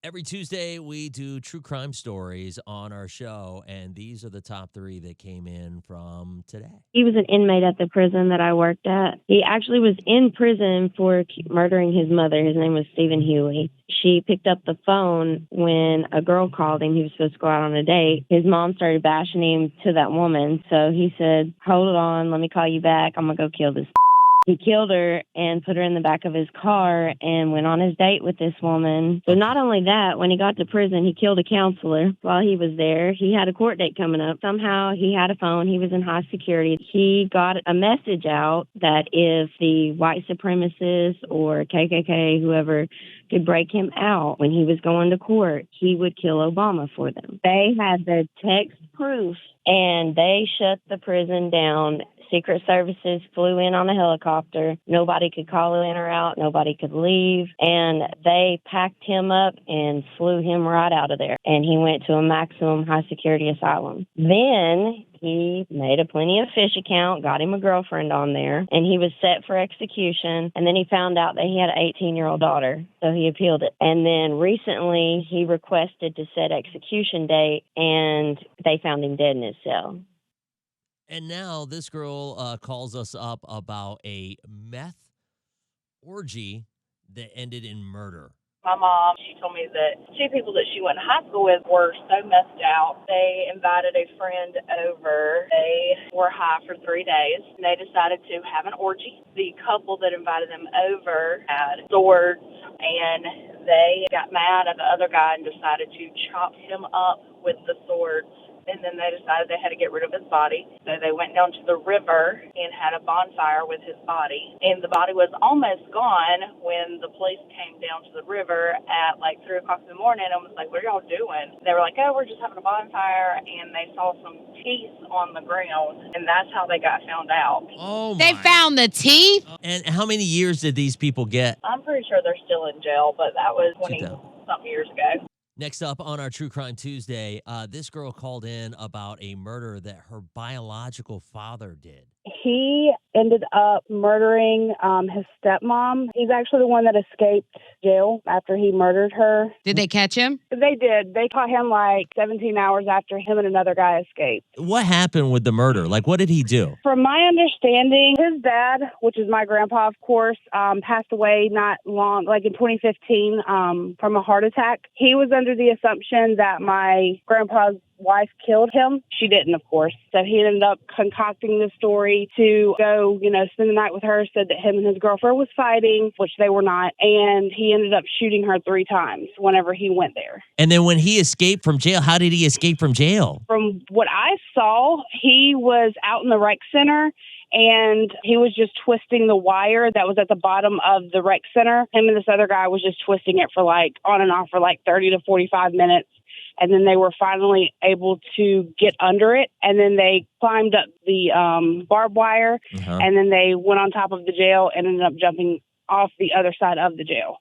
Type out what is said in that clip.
Every Tuesday, we do true crime stories on our show, and these are the top three that came in from today. He was an inmate at the prison that I worked at. He actually was in prison for murdering his mother. His name was Stephen Huey. She picked up the phone when a girl called him. He was supposed to go out on a date. His mom started bashing him to that woman. So he said, "Hold on, let me call you back. I'm going to go kill this." He killed her and put her in the back of his car and went on his date with this woman. So not only that, when he got to prison, he killed a counselor while he was there. He had a court date coming up. Somehow he had a phone. He was in high security. He got a message out that if the white supremacists or KKK, whoever, could break him out when he was going to court, he would kill Obama for them. They had the text proof, and they shut the prison down. Secret Services flew in on a helicopter. Nobody could call in or out. Nobody could leave. And they packed him up and flew him right out of there. And he went to a maximum high security asylum. Then he made a Plenty of Fish account, got him a girlfriend on there, and he was set for execution. And then he found out that he had an 18-year-old daughter, so he appealed it. And then recently he requested to set execution date, and they found him dead in his cell. And now this girl calls us up about a meth orgy that ended in murder. My mom, she told me that two people that she went to high school with were so messed out. They invited a friend over. They were high for 3 days, and they decided to have an orgy. The couple that invited them over had swords, and they got mad at the other guy and decided to chop him up with the swords. And then they decided they had to get rid of his body. So they went down to the river and had a bonfire with his body. And the body was almost gone when the police came down to the river at like 3 o'clock in the morning and was like, "What are y'all doing?" They were like, "Oh, we're just having a bonfire." And they saw some teeth on the ground. And that's how they got found out. Oh, They found the teeth? And how many years did these people get? I'm pretty sure they're still in jail, but that was 2000. 20-something years ago. Next up on our True Crime Tuesday, this girl called in about a murder that her biological father did. He ended up murdering his stepmom. He's actually the one that escaped jail after he murdered her. Did they catch him? They did. They caught him like 17 hours after him and another guy escaped. What happened with the murder? Like, what did he do? From my understanding, his dad, which is my grandpa, of course, passed away not long, like in 2015, from a heart attack. He was under the assumption that my grandpa's wife killed him. She didn't, of course. So he ended up concocting this story to go, spend the night with her, said that him and his girlfriend was fighting, which they were not. And he ended up shooting her 3 times whenever he went there. And then when he escaped from jail, how did he escape from jail? From what I saw, he was out in the rec center and he was just twisting the wire that was at the bottom of the rec center. Him and this other guy was just twisting it for like on and off for like 30 to 45 minutes. And then they were finally able to get under it. And then they climbed up the barbed wire. And then they went on top of the jail and ended up jumping off the other side of the jail.